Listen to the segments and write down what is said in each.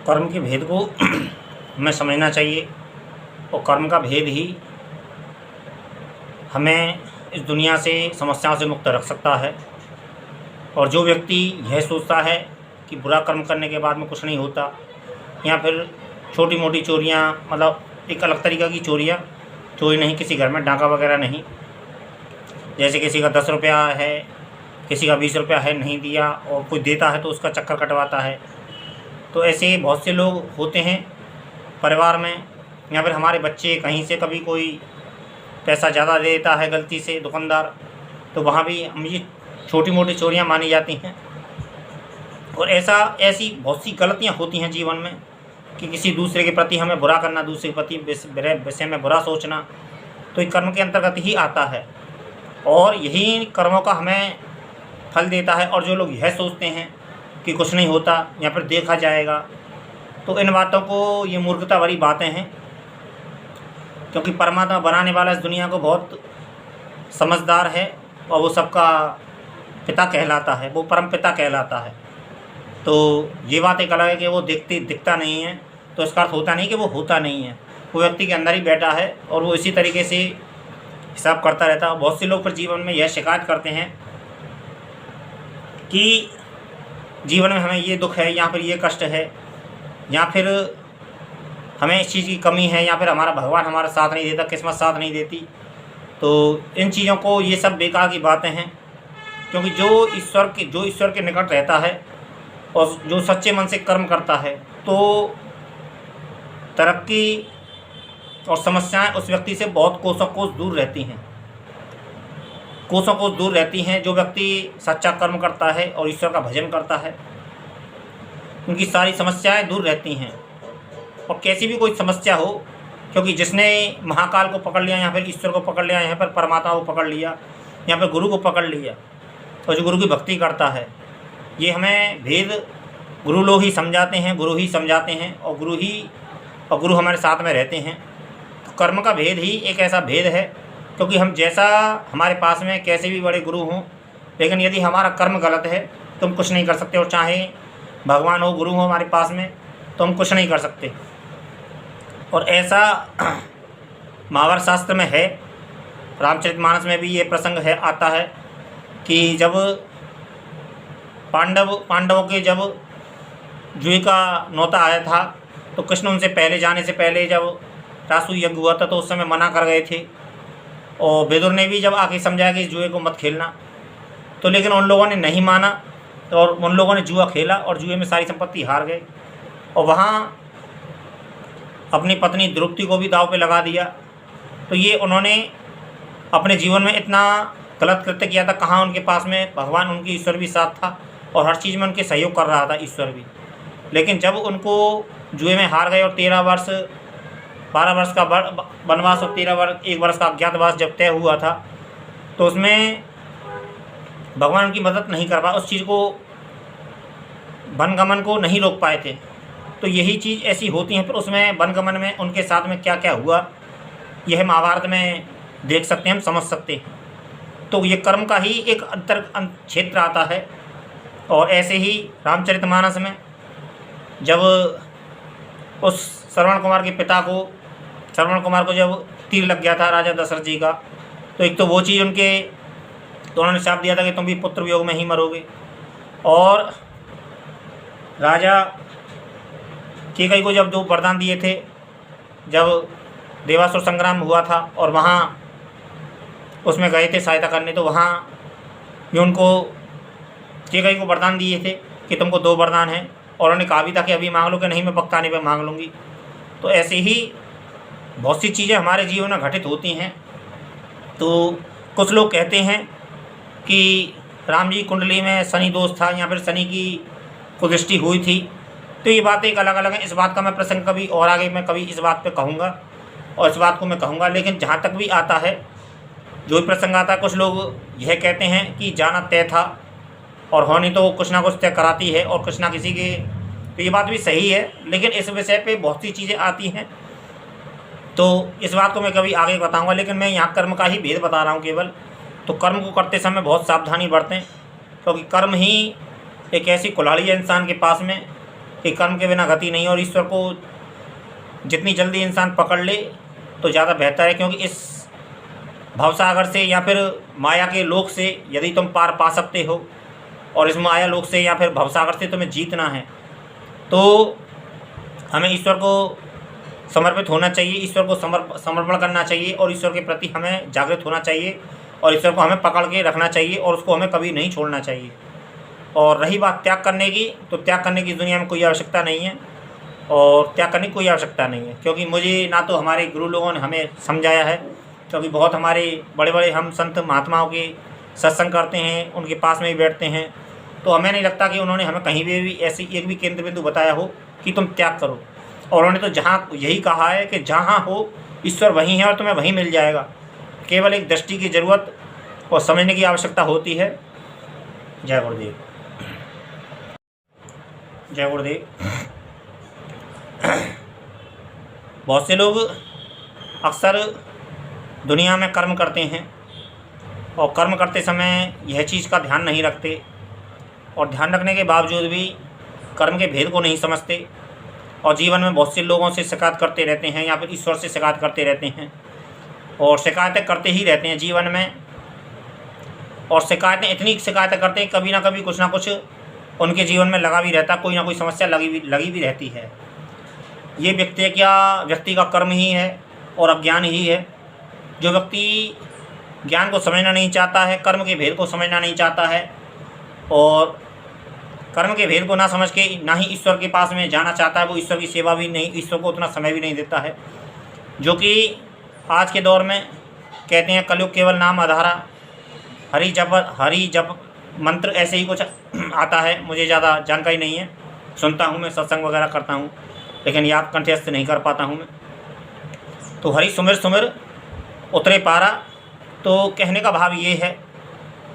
कर्म के भेद को हमें समझना चाहिए और कर्म का भेद ही हमें इस दुनिया से समस्याओं से मुक्त रख सकता है। और जो व्यक्ति यह सोचता है कि बुरा कर्म करने के बाद में कुछ नहीं होता, या फिर छोटी मोटी चोरियां, मतलब एक अलग तरीक़ा की चोरी नहीं, किसी घर में डाका वगैरह नहीं, जैसे किसी का 10 रुपया है, किसी का 20 रुपया है, नहीं दिया और कोई देता है तो उसका चक्कर कटवाता है। तो ऐसे बहुत से लोग होते हैं परिवार में, या फिर हमारे बच्चे कहीं से कभी कोई पैसा ज़्यादा दे देता है गलती से दुकानदार, तो वहाँ भी हम ये छोटी मोटी चोरियाँ मानी जाती हैं। और ऐसी बहुत सी गलतियाँ होती हैं जीवन में कि किसी दूसरे के प्रति हमें बुरा करना, दूसरे के प्रति विषय में बुरा सोचना, तो ये कर्म के अंतर्गत ही आता है और यही कर्मों का हमें फल देता है। और जो लोग यह सोचते हैं कि कुछ नहीं होता या फिर देखा जाएगा, तो इन बातों को, ये मूर्खता भरी बातें हैं, क्योंकि परमात्मा बनाने वाला इस दुनिया को बहुत समझदार है और वो सबका पिता कहलाता है, वो परम पिता कहलाता है। तो ये बात एक अलग है कि वो दिखता नहीं है, तो इसका अर्थ होता नहीं कि वो होता नहीं है, वो व्यक्ति के अंदर ही बैठा है और वो इसी तरीके से हिसाब करता रहता है। बहुत से लोग फिर जीवन में यह शिकायत करते हैं कि जीवन में हमें ये दुख है, यहाँ पर ये कष्ट है, या फिर हमें इस चीज़ की कमी है, या फिर हमारा भगवान हमारा साथ नहीं देता, किस्मत साथ नहीं देती। तो इन चीज़ों को, ये सब बेकार की बातें हैं, क्योंकि जो ईश्वर के निकट रहता है और जो सच्चे मन से कर्म करता है, तो तरक्की और समस्याएं उस व्यक्ति से बहुत कोसों कोस दूर रहती हैं, कोसों कोस दूर रहती हैं। जो व्यक्ति सच्चा कर्म करता है और ईश्वर का भजन करता है, उनकी सारी समस्याएं दूर रहती हैं। और कैसी भी कोई समस्या हो, क्योंकि जिसने महाकाल को पकड़ लिया, यहाँ पर ईश्वर को पकड़ लिया, यहाँ पर परमात्मा को पकड़ लिया, यहाँ पर गुरु को पकड़ लिया, और जो गुरु की भक्ति करता है, ये हमें भेद गुरु लोग ही समझाते हैं, गुरु ही समझाते हैं, और गुरु हमारे साथ में रहते हैं। तो कर्म का भेद ही एक ऐसा भेद है, क्योंकि हम जैसा हमारे पास में कैसे भी बड़े गुरु हों, लेकिन यदि हमारा कर्म गलत है तो हम कुछ नहीं कर सकते। और चाहे भगवान हो, गुरु हो हमारे पास में, तो हम कुछ नहीं कर सकते। और ऐसा महाभारत शास्त्र में है, रामचरितमानस में भी ये प्रसंग है, आता है कि जब पांडवों के जब जुए का न्योता आया था, तो कृष्ण उनसे पहले जाने से पहले जब रासु यज्ञ हुआ था, तो उस समय मना कर गए थे। और विदुर ने भी जब आके समझाया कि जुए को मत खेलना, तो लेकिन उन लोगों ने नहीं माना, और उन लोगों ने जुआ खेला और जुए में सारी संपत्ति हार गए, और वहाँ अपनी पत्नी द्रौपदी को भी दांव पे लगा दिया। तो ये उन्होंने अपने जीवन में इतना गलत कृत्य किया था। कहाँ उनके पास में भगवान, उनकी ईश्वर भी साथ था और हर चीज़ में उनके सहयोग कर रहा था ईश्वर भी। लेकिन जब उनको जुए में हार गए और 12 वर्ष का वनवास और 1 वर्ष का अज्ञातवास जब तय हुआ था, तो उसमें भगवान उनकी मदद नहीं कर पाए, उस चीज़ को, वनगमन को नहीं रोक पाए थे। तो यही चीज़ ऐसी होती है। फिर उसमें वनगमन में उनके साथ में क्या क्या हुआ, यह महाभारत में देख सकते हैं, हम समझ सकते हैं। तो ये कर्म का ही एक क्षेत्र आता है। और ऐसे ही रामचरितमानस में जब उस श्रवण कुमार को जब तीर लग गया था राजा दशरथ जी का, तो एक तो वो चीज़ तो उन्होंने शाप दिया था कि तुम भी पुत्र वियोग में ही मरोगे। और राजा कैकई को जब 2 वरदान दिए थे, जब देवासुर संग्राम हुआ था और वहाँ उसमें गए थे सहायता करने, तो वहाँ भी उनको कैकई को वरदान दिए थे कि तुमको 2 वरदान हैं, और उन्होंने कहा भी था कि अभी मांग लो, कि नहीं मैं पक्का नहीं पे मांग लूँगी। तो ऐसे ही बहुत सी चीज़ें हमारे जीवन में घटित होती हैं। तो कुछ लोग कहते हैं कि राम जी कुंडली में शनि दोष था, या फिर शनि की कुदृष्टि हुई थी। तो ये बातें एक अलग अलग हैं। इस बात का मैं प्रसंग कभी और आगे मैं कभी इस बात पे कहूँगा, और इस बात को मैं कहूँगा। लेकिन जहाँ तक भी आता है, जो भी प्रसंग आता है, कुछ लोग यह कहते हैं कि जाना तय था और होनी तो कुछ ना कुछ तय कराती है, और कुछ ना किसी के, तो ये बात भी सही है। लेकिन इस विषय पे बहुत सी चीज़ें आती हैं, तो इस बात को मैं कभी आगे बताऊंगा। लेकिन मैं यहाँ कर्म का ही भेद बता रहा हूँ केवल। तो कर्म को करते समय बहुत सावधानी बरतें, क्योंकि कर्म ही एक ऐसी कुल्हाड़ी है इंसान के पास में कि कर्म के बिना गति नहीं, और ईश्वर को जितनी जल्दी इंसान पकड़ ले तो ज़्यादा बेहतर है, क्योंकि इस भवसागर से या फिर माया के लोक से यदि तुम पार पा सकते हो और इस माया लोक से या फिर भवसागर से तुम्हें जीतना है तो हमें ईश्वर को समर्पित होना चाहिए, ईश्वर को समर्पण करना चाहिए और ईश्वर के प्रति हमें जागृत होना चाहिए और ईश्वर को हमें पकड़ के रखना चाहिए और उसको हमें कभी नहीं छोड़ना चाहिए। और रही बात त्याग करने की, तो त्याग करने की दुनिया में कोई आवश्यकता नहीं है और त्याग करने की कोई आवश्यकता नहीं है, क्योंकि मुझे ना तो हमारे गुरु लोगों ने हमें समझाया है, क्योंकि बहुत हमारे बड़े बड़े हम संत महात्माओं के सत्संग करते हैं, उनके पास में भी बैठते हैं, तो हमें नहीं लगता कि उन्होंने हमें कहीं भी ऐसी एक भी केंद्र बिंदु बताया हो कि तुम त्याग करो। और उन्होंने तो जहाँ यही कहा है कि जहाँ हो ईश्वर वहीं है और तुम्हें वहीं मिल जाएगा। केवल एक दृष्टि की ज़रूरत और समझने की आवश्यकता होती है। जय गुरुदेव, जय गुरुदेव। बहुत से लोग अक्सर दुनिया में कर्म करते हैं और कर्म करते समय यह चीज़ का ध्यान नहीं रखते, और ध्यान रखने के बावजूद भी कर्म के भेद को नहीं समझते और जीवन में बहुत से लोगों से शिकायत करते रहते हैं या फिर ईश्वर से शिकायत करते रहते हैं और शिकायतें करते ही रहते हैं जीवन में। और शिकायतें इतनी शिकायतें करते हैं, कभी ना कभी कुछ ना कुछ उनके जीवन में लगा भी रहता, कोई ना कोई समस्या लगी भी रहती है। ये व्यक्ति का कर्म ही है और अज्ञान ही है। जो व्यक्ति ज्ञान को समझना नहीं चाहता है, कर्म के भेद को समझना नहीं चाहता है और कर्म के भेद को ना समझ के ना ही ईश्वर के पास में जाना चाहता है, वो ईश्वर की सेवा भी नहीं, ईश्वर को उतना समय भी नहीं देता है। जो कि आज के दौर में कहते हैं कलयुग केवल नाम आधारा, हरि जप मंत्र ऐसे ही कुछ आता है, मुझे ज़्यादा जानकारी नहीं है। सुनता हूँ मैं, सत्संग वगैरह करता हूँ, लेकिन याद कंठस्थ नहीं कर पाता हूँ मैं। तो हरि सुमिर उतरे पारा, तो कहने का भाव ये है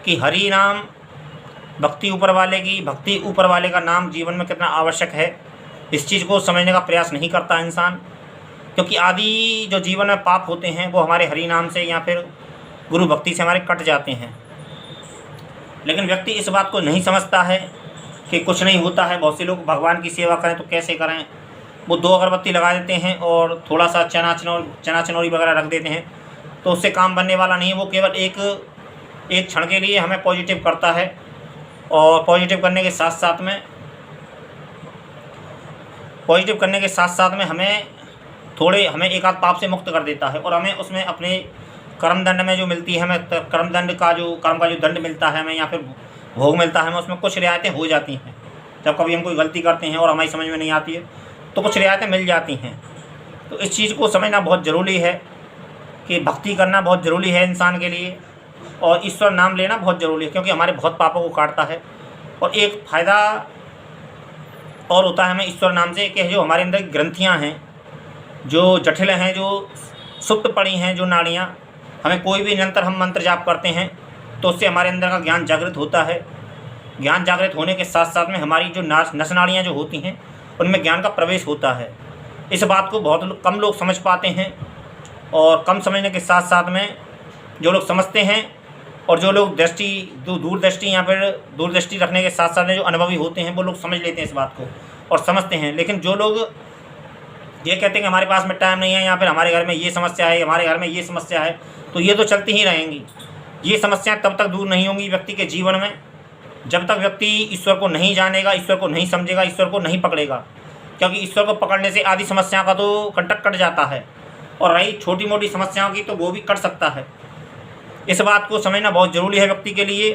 कि हरि नाम भक्ति ऊपर वाले का नाम जीवन में कितना आवश्यक है, इस चीज़ को समझने का प्रयास नहीं करता इंसान। क्योंकि आदि जो जीवन में पाप होते हैं वो हमारे हरि नाम से या फिर गुरु भक्ति से हमारे कट जाते हैं। लेकिन व्यक्ति इस बात को नहीं समझता है कि कुछ नहीं होता है। बहुत से लोग भगवान की सेवा करें तो कैसे करें, वो 2 अगरबत्ती लगा देते हैं और थोड़ा सा चना चनौरी वगैरह रख देते हैं, तो उससे काम बनने वाला नहीं है। वो केवल एक क्षण के लिए हमें पॉजिटिव करता है और पॉजिटिव करने के साथ साथ में हमें एक आध पाप से मुक्त कर देता है और हमें उसमें अपने कर्मदंड में जो मिलती है, हमें कर्म का जो दंड मिलता है हमें या फिर भोग मिलता है, हमें उसमें कुछ रियायतें हो जाती हैं। जब कभी हम कोई गलती करते हैं और हमारी समझ में नहीं आती है तो कुछ रियायतें मिल जाती हैं। तो इस चीज़ को समझना बहुत ज़रूरी है कि भक्ति करना बहुत ज़रूरी है इंसान के लिए और ईश्वर नाम लेना बहुत ज़रूरी है, क्योंकि हमारे बहुत पापों को काटता है। और एक फ़ायदा और होता है हमें ईश्वर नाम से कि जो हमारे अंदर ग्रंथियाँ हैं, जो जटिल हैं, जो सुप्त पड़ी हैं, जो नाड़ियाँ, हमें कोई भी निरंतर हम मंत्र जाप करते हैं तो उससे हमारे अंदर का ज्ञान जागृत होता है। ज्ञान जागृत होने के साथ साथ में हमारी जो नस नाड़ियाँ जो होती हैं उनमें ज्ञान का प्रवेश होता है। इस बात को बहुत कम लोग समझ पाते हैं और कम समझने के साथ साथ में जो लोग समझते हैं और जो लोग दूरदृष्टि या फिर दूरदृष्टि रखने के साथ साथ में जो अनुभवी होते हैं वो लोग समझ लेते हैं इस बात को और समझते हैं। लेकिन जो लोग ये कहते हैं कि हमारे पास में टाइम नहीं है या फिर हमारे घर में ये समस्या है, हमारे घर में ये समस्या है, तो ये तो चलती ही रहेंगी। ये समस्याएं तब तक दूर नहीं होंगी व्यक्ति के जीवन में जब तक व्यक्ति ईश्वर को नहीं जानेगा, ईश्वर को नहीं समझेगा, ईश्वर को नहीं पकड़ेगा। क्योंकि ईश्वर को पकड़ने से आदि समस्या का तो कंटक कट जाता है और रही छोटी मोटी समस्याओं की तो वो भी कट सकता है। इस बात को समझना बहुत ज़रूरी है व्यक्ति के लिए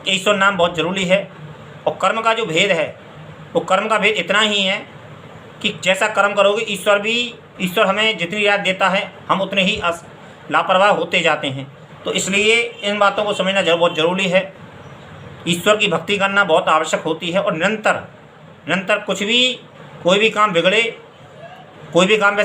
कि ईश्वर नाम बहुत ज़रूरी है। और कर्म का जो भेद है वो कर्म का भेद इतना ही है कि जैसा कर्म करोगे ईश्वर हमें जितनी याद देता है हम उतने ही लापरवाह होते जाते हैं। तो इसलिए इन बातों को समझना बहुत ज़रूरी है। ईश्वर की भक्ति करना बहुत आवश्यक होती है और निरंतर कोई भी काम बिगड़े, कोई भी काम